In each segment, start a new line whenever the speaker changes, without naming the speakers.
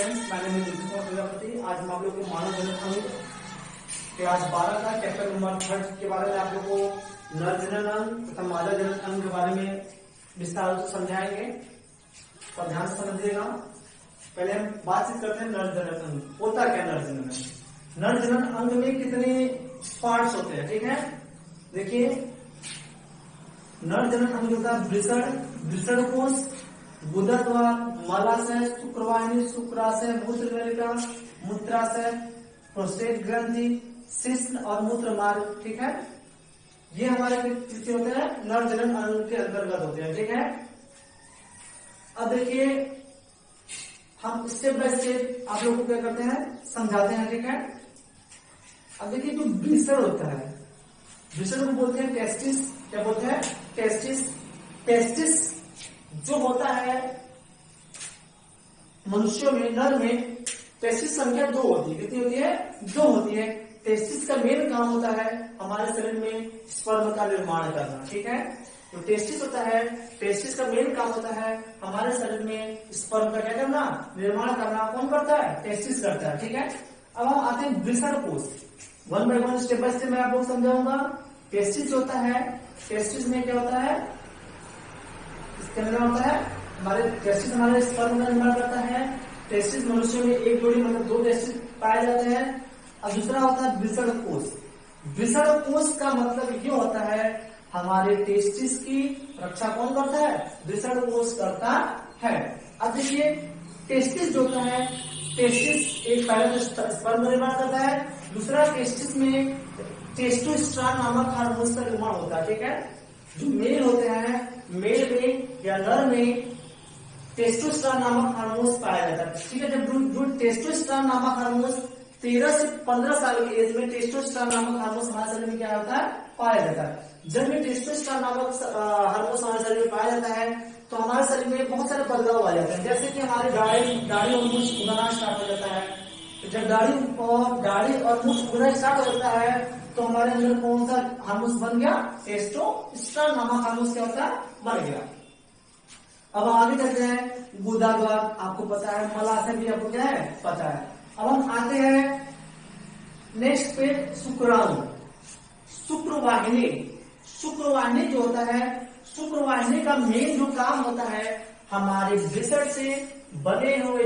Friends, मैंने प्रजापति। आज हम आप लोग को मानव जनन अंग क्लास 12 का चैप्टर नंबर 3 के बारे में आप लोग को नर जनन अंग तथा मादा जनन अंग के बारे में विस्तार से समझाएंगे, तो ध्यान से समझिएगा। पहले हम बातचीत करते हैं नर जनन अंग। होता क्या नर जनन अंग? नर जनन अंग में कितने पार्ट्स होते हैं, ठीक है? देखिए, नर जनन अंग होता है वृषण कोश, गुदद्वार, मलाशय, शुक्रवाहिनी, शुक्राशय, मूत्रनलिका, मूत्राशय, प्रोस्टेट ग्रंथि, शिश्न और मूत्र मार्ग, ठीक है? ये हमारे किसके होते हैं? नर जनन अंग के अंतर्गत होते हैं, ठीक है? अब देखिए, हम स्टेप बाय स्टेप आप लोगों को क्या करते हैं, समझाते हैं, ठीक है? अब देखिए, जो वृषण होता है, वृषण को बोलते हैं टेस्टिस। क्या बोलते हैं? टेस्टिस। टेस्टिस जो होता है मनुष्यों में, नर में टेस्टिस संख्या 2 होती है। कितनी होती है? 2 होती है। टेस्टिस का मेन काम होता है हमारे शरीर में स्पर्म का निर्माण करना, ठीक है? जो टेस्टिस होता है, टेस्टिस का मेन काम होता है हमारे शरीर में स्पर्म का क्या करना, निर्माण करना। कौन करता है? टेस्टिस करता है, ठीक है? अब हम आते हैं वृषण कोश। 1 by 1 स्टेप बाय स्टेप मैं आप लोग समझाऊंगा। टेस्टिस होता है, टेस्टिस में क्या होता है? इसके अंदर होता है हमारे टेस्टिस, हमारे स्पर्म का निर्माण करता है। टेस्टिस मनुष्य में एक जोड़ी मतलब 2 टेस्टिस पाए जाते हैं। अब दूसरा होता है वृषण कोश। वृषण कोश का मतलब ये होता है हमारे टेस्टिस की रक्षा कौन करता है? वृषण कोश करता है। अब देखिए, टेस्टिस जो होता है, टेस्टिस एक पहले तो स्पर्म का निर्माण करता है, दूसरा टेस्टिस में टेस्टोस्टेरोन नामक हार्मोन का निर्माण होता है, ठीक है? जो मेल होते हैं, मेल में या नर में टेस्टोस्टेरोन नामक हार्मोन पाया जाता है, ठीक है? जब जो टेस्टोस्टेरोन नामक हार्मोन 13 से 15 साल की एज में टेस्टोस्टेरोन नामक हार्मोन हमारे शरीर में क्या होता है? पाया जाता है। जब ये टेस्टोस्टेरोन नामक हार्मोन हमारे शरीर में पाया जाता है तो हमारे शरीर में बहुत सारे बदलाव आ जाते हैं। जैसे कि हमारे दाढ़ी और मूंछ उगना स्टार्ट हो जाता है। जब दाढ़ी और मूंछ उगना स्टार्ट हो जाता है तो हमारे अंदर कौन सा हार्मोन बन गया? टेस्टोस्टेरोन नामक हार्मोन क्या होता है? बन गया। अब आगे चलते हैं गुदाद्वार, आपको पता है। मलाशय भी आपको क्या है? पता है। अब हम आते हैं नेक्स्ट पे शुक्राणु, शुक्रवाहिनी। शुक्रवाहिनी जो होता है, शुक्रवाहिनी का मेन जो काम होता है हमारे वृषण से बने हुए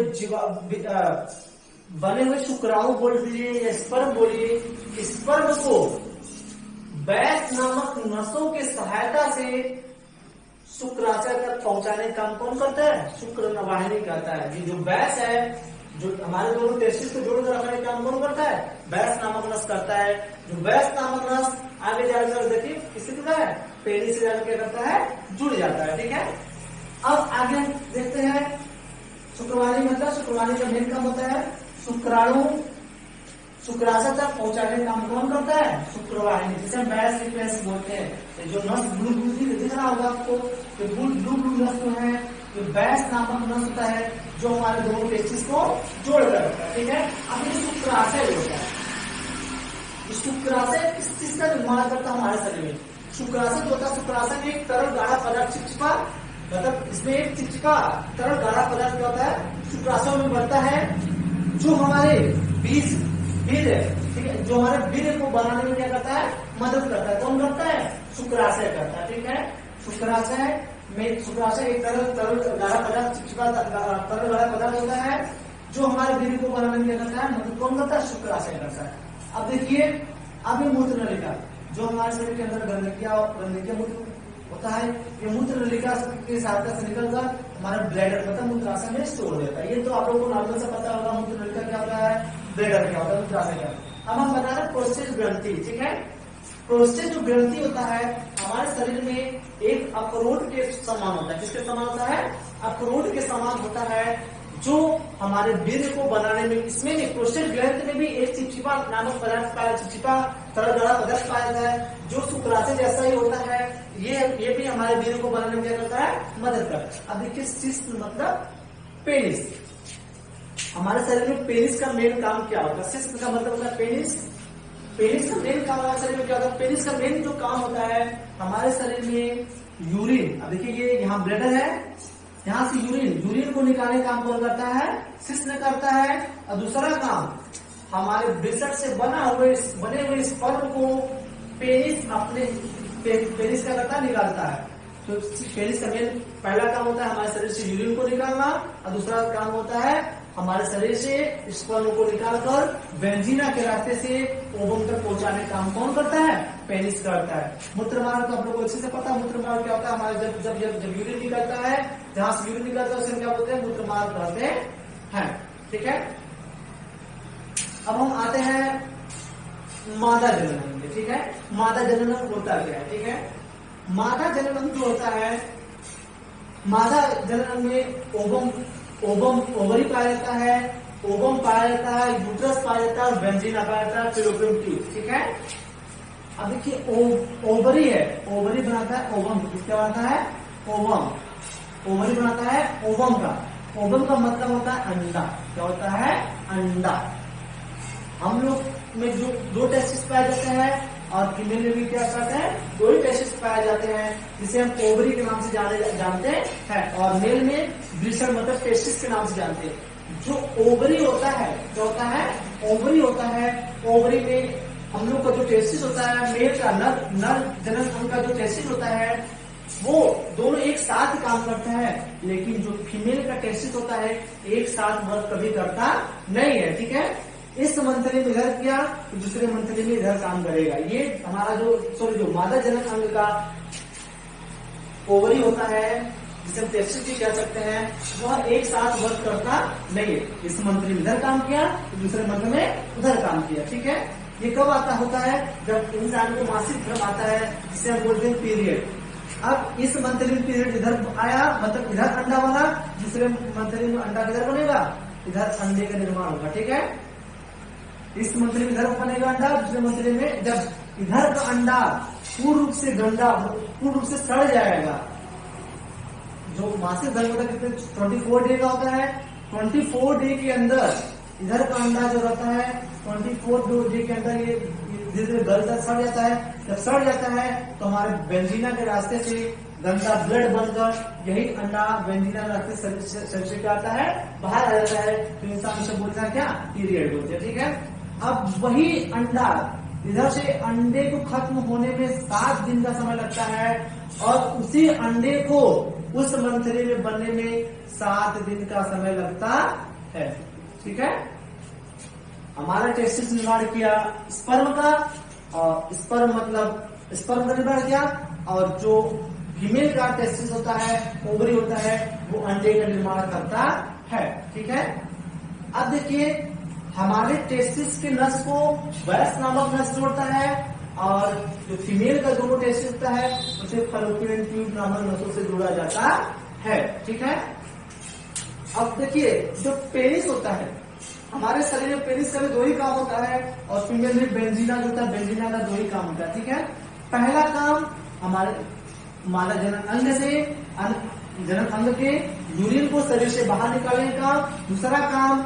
शुक्राणु बोल दीजिए या स्पर्म बोलिए, स्पर्म को बैस नामक नसों की सहायता से शुक्राशय तक पहुंचाने का काम कौन करता है? शुक्रवाहिनी करता है। ये जो बैस है, जो हमारे दोनों टेस्टिस को जोड़कर रखने का काम कौन करता है? बैस नामक नस करता है। जो बैस नामक नस आगे जाकर देखिए किससे जुड़ा है? पेनिस से जाकर क्या करता है? जुड़ जाता है, ठीक है? अब आगे देखते हैं शुक्रवाहिनी। मतलब शुक्रवाहिनी का मेन काम होता है शुक्राणु शुक्राशय तक पहुंचाने का काम कौन करता है? शुक्रवाहिनी, जिसे बैस रिफ्लेक्स बोलते हैं। जो नस ब्लू दिख रहा होगा आपको, तो ब्लू नस जो है, जो बैस नामक नस होता है जो हमारे दोनों टेस्टिस को जोड़ कर रखता है, ठीक है? अब ये शुक्राशय होता है। शुक्राशय किस चीज का निर्माण करता है हमारे शरीर में? शुक्राशय जो होता है, शुक्राशय में एक तरल गाढ़ा पदार्थ चिपचिपा, मतलब इसमें एक चिपचिपा तरल गाढ़ा पदार्थ क्या होता है? शुक्राशय में बनता है, जो हमारे वीर है, ठीक है? जो हमारे वीर को बनाने में क्या करता है? मदद करता है। कौन करता है? शुक्राशय करता है, ठीक है? शुक्राशय एक तरल गाढ़ा पदार्थ, चिपचिपा तरल गाढ़ा पदार्थ होता है जो हमारे वीर को बनाने में क्या करता है? मदद कौन करता है? शुक्राशय करता है। अब देखिए, अब ये मूत्र नलिका जो हमारे शरीर के अंदर गंदगियां मूत्र होता है, ये मूत्र नलिका की सहायता से निकलकर हमारे ब्लैडर मतलब मूत्राशय में स्टोर हो जाता है। ये तो आप लोगों को नॉर्मल से पता होगा, मूत्र नलिका क्या होता है, ब्लैडर क्या होता है, मूत्राशय क्या होता है। अब हम बता रहे हैं प्रोस्टेट ग्रंथि, ठीक है? प्रोस्टेट जो ग्रंथि होता है हमारे शरीर में एक अखरोट के समान होता है। किसके समान होता है? अखरोट के समान होता है, जो हमारे वीर्य को बनाने में, इसमें भी प्रोस्टेट ग्रंथि में भी एक चिपचिपा नामक पदार्थ पाया, चिपचिपा तरल गाढ़ा पदार्थ पाया जाता है जो शुक्राशय जैसा ही होता है। ये भी हमारे वीर्य को बनाने में क्या करता है? मदद करता है। अब देखिए, शिश्न मतलब पेनिस। हमारे शरीर में पेनिस का मेन काम क्या होता है? शिश्न का मतलब होता है पेनिस। पेनिस का मेन काम हमारे शरीर में क्या होता है? पेनिस का मेन जो काम होता है हमारे शरीर में यूरिन। अब देखिए, ये यहाँ ब्लैडर है, यहाँ से यूरिन को निकालने का काम कौन करता है? सिस ने करता है। और दूसरा काम हमारे ब्रेसट से बने हुए स्पर्म को पेनिस पेनिस का करता निकालता है। तो पेनिस का मेन पहला काम होता है हमारे शरीर से यूरिन को निकालना, और दूसरा काम होता है हमारे शरीर से स्पर्म को निकालकर वेंजिना के रास्ते से ओवम तक पहुंचाने का काम कौन करता है? पेनिस करता है। मूत्रमार्ग तो आप लोगों को अच्छे से पता है मूत्रमार्ग क्या होता है। हमारे जब यूरिन निकलता है, जहां से यूरिन निकलता है उसे क्या बोलते हैं? मूत्रमार्ग कहते हैं। ठीक है, अब हम आते हैं मादा जननांग। ठीक है, मादा जननांग होता क्या है? ठीक है, मादा जननांग जो होता है, मादा जननांग में ओवरी पाया जाता है, ओवम पाया जाता है, यूट्रस पाया जाता है, वेंजिना पाया जाता है, फिलोपियन ट्यूब। ठीक है, अब देखिए ओवरी है, ओवरी बनाता है ओवम। किसका बनाता है? ओवम। ओवरी बनाता है ओवम का। ओवम का मतलब होता है अंडा। क्या होता है? अंडा। हम लोग में जो 2 टेस्टिस पाए जाते हैं और फीमेल में भी क्या पाते हैं? 2 ही टेस्टिस पाए जाते हैं, जिसे हम ओवरी के नाम से जानते हैं, और मेल में वृषण मतलब टेस्टिस के नाम से जानते हैं। जो ओवरी होता है, क्या होता है? ओवरी होता है। ओवरी में हम लोग का जो टेस्टिस होता है, मेल का नर जनन अंग का जो टेस्टिस होता है, वो दोनों एक साथ काम करता है, लेकिन जो फीमेल का टेस्टिस होता है एक साथ वर्क कभी करता नहीं है। ठीक है, इस मंथली में इधर किया तो दूसरे मंथली में इधर काम करेगा। ये हमारा जो मादा जनन अंग का ओवरी होता है, जिसे हम टेस्टिस भी कह सकते हैं, वह एक साथ वर्क करता नहीं है। इस मंथली में इधर काम किया तो दूसरे मंथ में उधर काम किया। ठीक है, ये कब आता होता है? जब इंसान को मासिक धर्म आता है, जिसे हम बोलते हैं पीरियड। अब इस मंथली में पीरियड इधर आया, मतलब इधर अंडा बना, दूसरे मंथली में अंडा किधर बनेगा? इधर अंडे का निर्माण होगा। ठीक है, इस मंथली में इधर बनेगा अंडा, दूसरे मंथली में जब इधर का अंडा पूर्ण रूप से गंदा, पूर्ण रूप से सड़ जाएगा। जो मासिक धर्म होता है कितने 24 डे का होता है। 24 डे के अंदर इधर का अंडा जो रहता है 24 डे के अंदर ये धीरे धीरे गलता सड़ जाता है। जब सड़ जाता है तो हमारे वेंजिना के रास्ते से गंदा ब्लड बनकर यही अंडा वेंजिना के रास्ते शरीर से क्या आता है? बाहर आ जाता है। तो इंसान से बोलता है क्या? पीरियड बोलते हैं। ठीक है, अब वही अंडा इधर से अंडे को खत्म होने में 7 दिन का समय लगता है, और उसी अंडे को उस मंथली में बनने में 7 दिन का समय लगता है। ठीक है, हमारा टेस्टिस निर्माण किया स्पर्म का, और स्पर्म मतलब स्पर्म का निर्माण किया, और जो फीमेल का टेस्टिस होता है, ओवरी होता है, वो अंडे का निर्माण करता है। ठीक है, अब देखिए हमारे टेस्टिस के नस को वैस नामक नस जोड़ता है, और जो फीमेल का दोनों टेस्टिस होता है उसे फलोपियन ट्यूब नामक नसों से जोड़ा जाता है। ठीक है, अब देखिए जो पेनिस होता है, हमारे शरीर में पेनिस का भी 2 ही काम होता है, और फीमेल में बेंजीना जो होता है, बेंजीना का 2 ही काम होता है। ठीक है, पहला काम हमारे मादा जनन अंग से जनन अंग के यूरिन को शरीर से बाहर निकालने का। दूसरा काम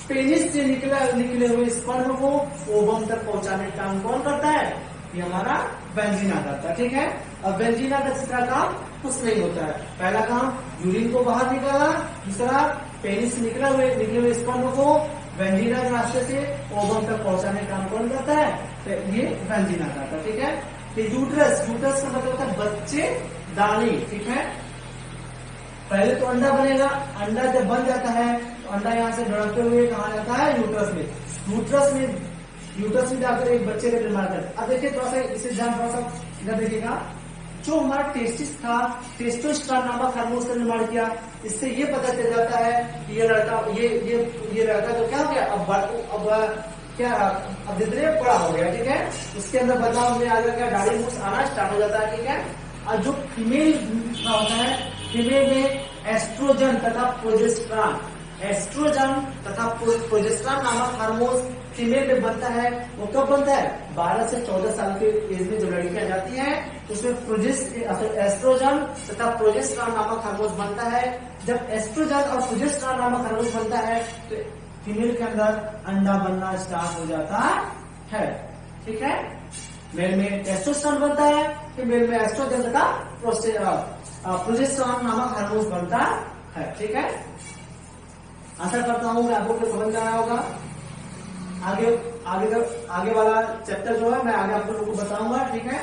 पेनिस से निकले हुए स्पर्म को ओवम तक पहुंचाने का काम कौन करता है? ये हमारा बेंजीना करता है। ठीक है, अब बेंजीना का दूसरा काम कुछ नहीं होता है। पहला काम यूरिन को बाहर निकाला, दूसरा पेनिस से निकले हुए स्पर्म को बेंजीना के रास्ते से ओवम तक पहुंचाने का काम कौन करता है? तो ये बेंजीना करता है। ठीक है, यूट्रस का मतलब होता है बच्चे दानी। ठीक है, पहले तो अंडा बनेगा, अंडा जब बन जाता है तो अंडा यहाँ से ढड़कते हुए कहा जाता है यूट्रस में। यूट्रस में जाकर एक बच्चे का निर्माण करता है। अब देखिए थोड़ा सा इसे ध्यान थोड़ा सा इधर देखिएगा, जो हमारा टेस्टिस था, टेस्टोस्टेरोन नामक हार्मोन का निर्माण किया। इससे ये पता चल जाता है कि ये लड़का तो क्या हो गया, अब क्या अब धीरे धीरे बड़ा हो गया। ठीक है, उसके अंदर बदलाव में आ गया, दाढ़ी मूछ आना स्टार्ट हो जाता है। ठीक है, और जो फीमेल का होता है, फीमेल में एस्ट्रोजन तथा प्रोजेस्टेरॉन नामक हार्मोन फीमेल में बनता है। वो कब बनता है? 12 से 14 साल के एज में जो लड़कियां जाती हैं उसमें एस्ट्रोजन तथा प्रोजेस्टेरॉन नामक हार्मोन बनता है। जब एस्ट्रोजन और प्रोजेस्टेरॉन नामक हार्मोन बनता है तो फीमेल के अंदर अंडा बनना स्टार्ट हो जाता है। ठीक है, मेल में टेस्टोस्टेरोन बनता है, फीमेल में एस्ट्रोजन तथा प्रोजेस्टेरॉन नामक हार्मोन बनता है। ठीक है, आशा करता हूँ कि आप लोग को समझ में आया होगा। आगे वाला चैप्टर जो है मैं आगे आप लोगों को बताऊंगा। ठीक है।